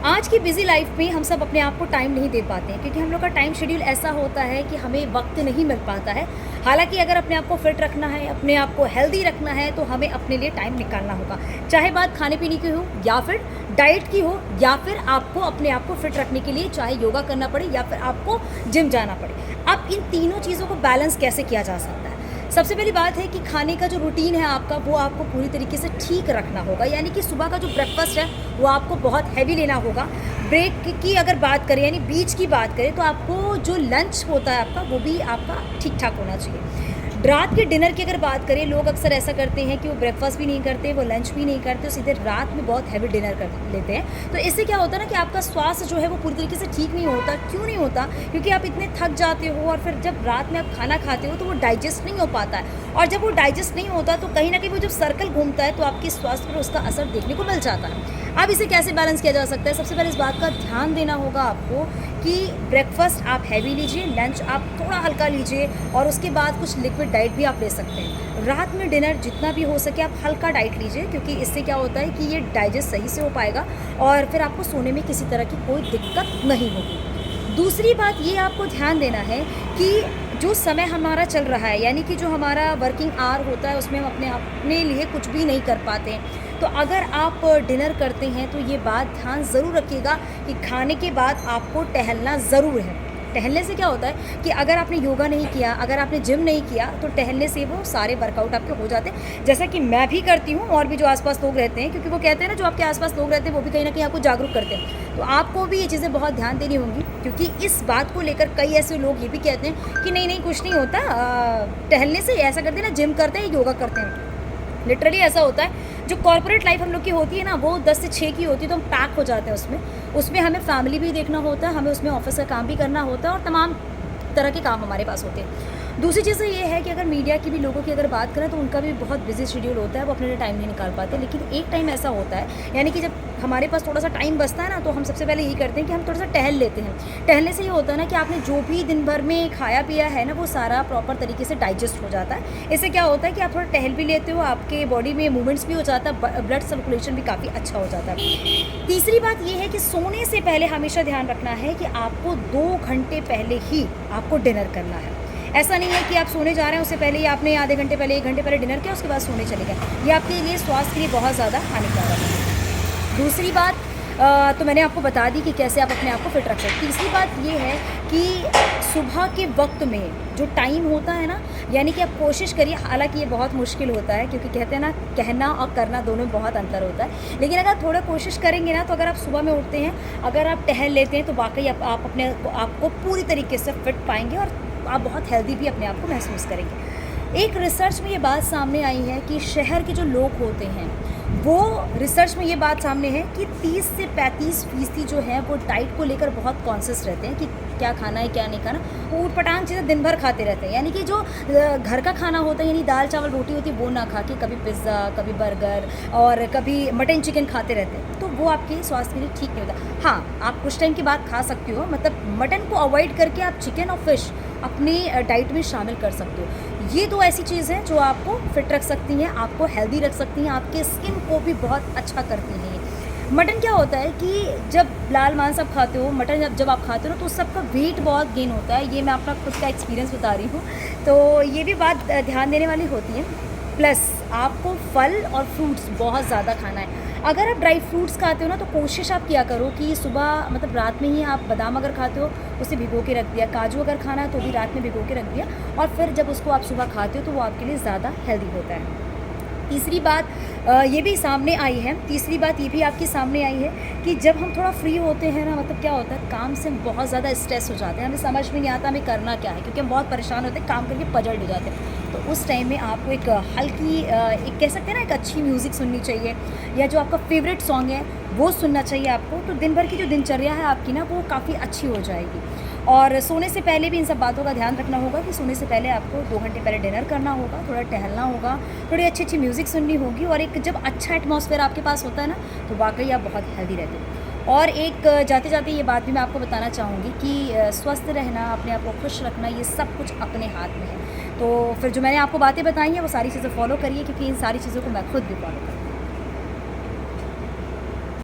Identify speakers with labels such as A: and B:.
A: आज की busy life में हम सब अपने आप को टाइम नहीं दे पाते हैं क्योंकि हम लोग का टाइम शेड्यूल ऐसा होता है कि हमें वक्त नहीं मिल पाता है। हालांकि अगर अपने आप को फिट रखना है, अपने आप को हेल्दी रखना है तो हमें अपने लिए टाइम निकालना होगा। चाहे बात खाने पीने की हो या फिर डाइट की हो या फिर आपको अपने आप को फिट रखने के लिए चाहे योगा करना पड़े या फिर आपको जिम जाना पड़े। अब इन तीनों चीज़ों को बैलेंस कैसे किया जा सकता है? सबसे पहली बात है कि खाने का जो रूटीन है आपका वो आपको पूरी तरीके से ठीक रखना होगा। यानी कि सुबह का जो ब्रेकफास्ट है वो आपको बहुत हैवी लेना होगा। ब्रेक की अगर बात करें यानी बीच की बात करें तो आपको जो लंच होता है आपका वो भी आपका ठीक ठाक होना चाहिए। रात के डिनर की अगर बात करें, लोग अक्सर ऐसा करते हैं कि वो ब्रेकफास्ट भी नहीं करते, वो लंच भी नहीं करते, सीधे रात में बहुत हैवी डिनर कर लेते हैं। तो इससे क्या होता है ना कि आपका स्वास्थ्य जो है वो पूरी तरीके से ठीक नहीं होता। क्यों नहीं होता? क्योंकि आप इतने थक जाते हो और फिर जब रात में आप खाना खाते हो तो वो डाइजेस्ट नहीं हो पाता है, और जब वो डाइजेस्ट नहीं होता तो कहीं ना कहीं वो जब सर्कल घूमता है तो आपके स्वास्थ्य पर उसका असर देखने को मिल जाता है। अब इसे कैसे बैलेंस किया जा सकता है? सबसे पहले इस बात का ध्यान देना होगा आपको कि ब्रेकफास्ट आप हैवी लीजिए, लंच आप थोड़ा हल्का लीजिए और उसके बाद कुछ लिक्विड डाइट भी आप ले सकते हैं। रात में डिनर जितना भी हो सके आप हल्का डाइट लीजिए, क्योंकि इससे क्या होता है कि ये डाइजेस्ट सही से हो पाएगा और फिर आपको सोने में किसी तरह की कोई दिक्कत नहीं होगी। दूसरी बात ये आपको ध्यान देना है कि जो समय हमारा चल रहा है, यानी कि जो हमारा वर्किंग आवर होता है उसमें हम अपने लिए कुछ भी नहीं कर पाते हैं। तो अगर आप डिनर करते हैं तो ये बात ध्यान ज़रूर रखिएगा कि खाने के बाद आपको टहलना ज़रूर है। टहलने से क्या होता है कि अगर आपने योगा नहीं किया, अगर आपने जिम नहीं किया तो टहलने से वो सारे वर्कआउट आपके हो जाते हैं, जैसा कि मैं भी करती हूँ और भी जो आसपास लोग रहते हैं, क्योंकि वो कहते हैं ना जो आपके आसपास लोग रहते हैं वो भी कहीं ना कहीं आपको जागरूक करते हैं। तो आपको भी ये चीज़ें बहुत ध्यान देनी होंगी, क्योंकि इस बात को लेकर कई ऐसे लोग ये भी कहते हैं कि नहीं नहीं कुछ नहीं होता, टहलने से ऐसा करते हैं ना, जिम करते हैं योगा करते हैं। लिटरली ऐसा होता है। जो कॉर्पोरेट लाइफ हम लोग की होती है ना वो 10 से 6 की होती है, तो हम पैक हो जाते हैं उसमें हमें फैमिली भी देखना होता है, हमें उसमें ऑफिस का काम भी करना होता है और तमाम तरह के काम हमारे पास होते हैं। दूसरी चीज़ ये है कि अगर मीडिया की भी लोगों की अगर बात करें तो उनका भी बहुत बिजी शेड्यूल होता है, वो अपने लिए टाइम नहीं निकाल पाते। लेकिन एक टाइम ऐसा होता है, यानी कि जब हमारे पास थोड़ा सा टाइम बचता है ना, तो हम सबसे पहले यही करते हैं कि हम थोड़ा सा टहल लेते हैं। टहलने से ये होता है ना कि आपने जो भी दिन भर में खाया पिया है ना वो सारा प्रॉपर तरीके से डाइजेस्ट हो जाता है। इससे क्या होता है कि आप थोड़ा टहल भी लेते हो, आपके बॉडी में मूवमेंट्स भी हो जाता है, ब्लड सर्कुलेशन भी काफ़ी अच्छा हो जाता है। तीसरी बात ये है कि सोने से पहले हमेशा ध्यान रखना है कि आपको 2 घंटे पहले ही आपको डिनर करना है। ऐसा नहीं है कि आप सोने जा रहे हैं उससे पहले ही आपने आधे घंटे पहले 1 घंटे पहले डिनर किया उसके बाद सोने चले गए। ये आपके लिए स्वास्थ्य के लिए बहुत ज़्यादा हानिकारक है। दूसरी बात तो मैंने आपको बता दी कि कैसे आप अपने आप को फिट रख सकते हैं। तीसरी बात ये है कि सुबह के वक्त में जो टाइम होता है ना, यानी कि आप कोशिश करिए, हालांकि ये बहुत मुश्किल होता है क्योंकि कहते हैं ना कहना और करना दोनों में बहुत अंतर होता है, लेकिन अगर थोड़ा कोशिश करेंगे ना तो अगर आप सुबह में उठते हैं, अगर आप टहल लेते हैं तो वाकई आप अपने आपको पूरी तरीके से फिट पाएंगे और आप बहुत हेल्दी भी अपने आप को महसूस करेंगे। एक रिसर्च में ये बात सामने आई है कि शहर के जो लोग होते हैं वो, रिसर्च में ये बात सामने है कि 30 से 35% जो है वो डाइट को लेकर बहुत कॉन्शियस रहते हैं कि क्या खाना है क्या नहीं खाना। वो ऊटपटांग चीज़ें दिन भर खाते रहते हैं, यानी कि जो घर का खाना होता है यानी दाल चावल रोटी होती है वो ना खा के कभी पिज़्ज़ा, कभी बर्गर और कभी मटन चिकन खाते रहते हैं। तो वो आपके स्वास्थ्य के लिए ठीक नहीं होता। हाँ, आप कुछ टाइम के बाद खा सकते हो, मतलब मटन को अवॉइड करके आप चिकन और फिश अपनी डाइट में शामिल कर सकते हो। ये 2 ऐसी चीज़ हैं जो आपको फिट रख सकती हैं, आपको हेल्दी रख सकती हैं, आपके स्किन को भी बहुत अच्छा करती हैं। मटन क्या होता है कि जब लाल मांस आप खाते हो, मटन जब आप खाते हो ना तो उस सबका वेट बहुत गेन होता है। ये मैं अपना खुद का एक्सपीरियंस बता रही हूँ, तो ये भी बात ध्यान देने वाली होती है। प्लस आपको फल और फ्रूट्स बहुत ज़्यादा खाना है। अगर आप ड्राई फ्रूट्स खाते हो ना तो कोशिश आप किया करो कि सुबह, मतलब रात में ही आप बादाम अगर खाते हो उसे भिगो के रख दिया, काजू अगर खाना है तो भी रात में भिगो के रख दिया और फिर जब उसको आप सुबह खाते हो तो वो आपके लिए ज़्यादा हेल्दी होता है। तीसरी बात ये भी सामने आई है, तीसरी बात ये भी आपकी सामने आई है कि जब हम थोड़ा फ्री होते हैं ना, मतलब क्या होता है काम से हम बहुत ज़्यादा स्ट्रेस हो जाते हैं, हमें समझ में नहीं आता हमें करना क्या है, क्योंकि हम बहुत परेशान होते हैं, काम करके पजल हो जाते हैं। तो उस टाइम में आपको एक हल्की एक कह सकते हैं ना एक अच्छी म्यूज़िक सुननी चाहिए, या जो आपका फेवरेट सॉन्ग है वो सुनना चाहिए आपको। तो दिन भर की जो दिनचर्या है आपकी ना वो काफ़ी अच्छी हो जाएगी। और सोने से पहले भी इन सब बातों का ध्यान रखना होगा कि सोने से पहले आपको 2 घंटे पहले डिनर करना होगा, थोड़ा टहलना होगा, थोड़ी अच्छी अच्छी म्यूज़िक सुननी होगी, और एक जब अच्छा एटमॉस्फेयर आपके पास होता है ना तो वाकई आप बहुत हेल्दी रहते हो। और एक जाते जाते ये बात भी मैं आपको बताना चाहूँगी कि स्वस्थ रहना, अपने आप को खुश रखना, ये सब कुछ अपने हाथ में है। तो फिर जो मैंने आपको बातें बताई हैं वो सारी चीज़ें फॉलो करिए, क्योंकि इन सारी चीज़ों को मैं खुद भी फॉलो करती हूँ।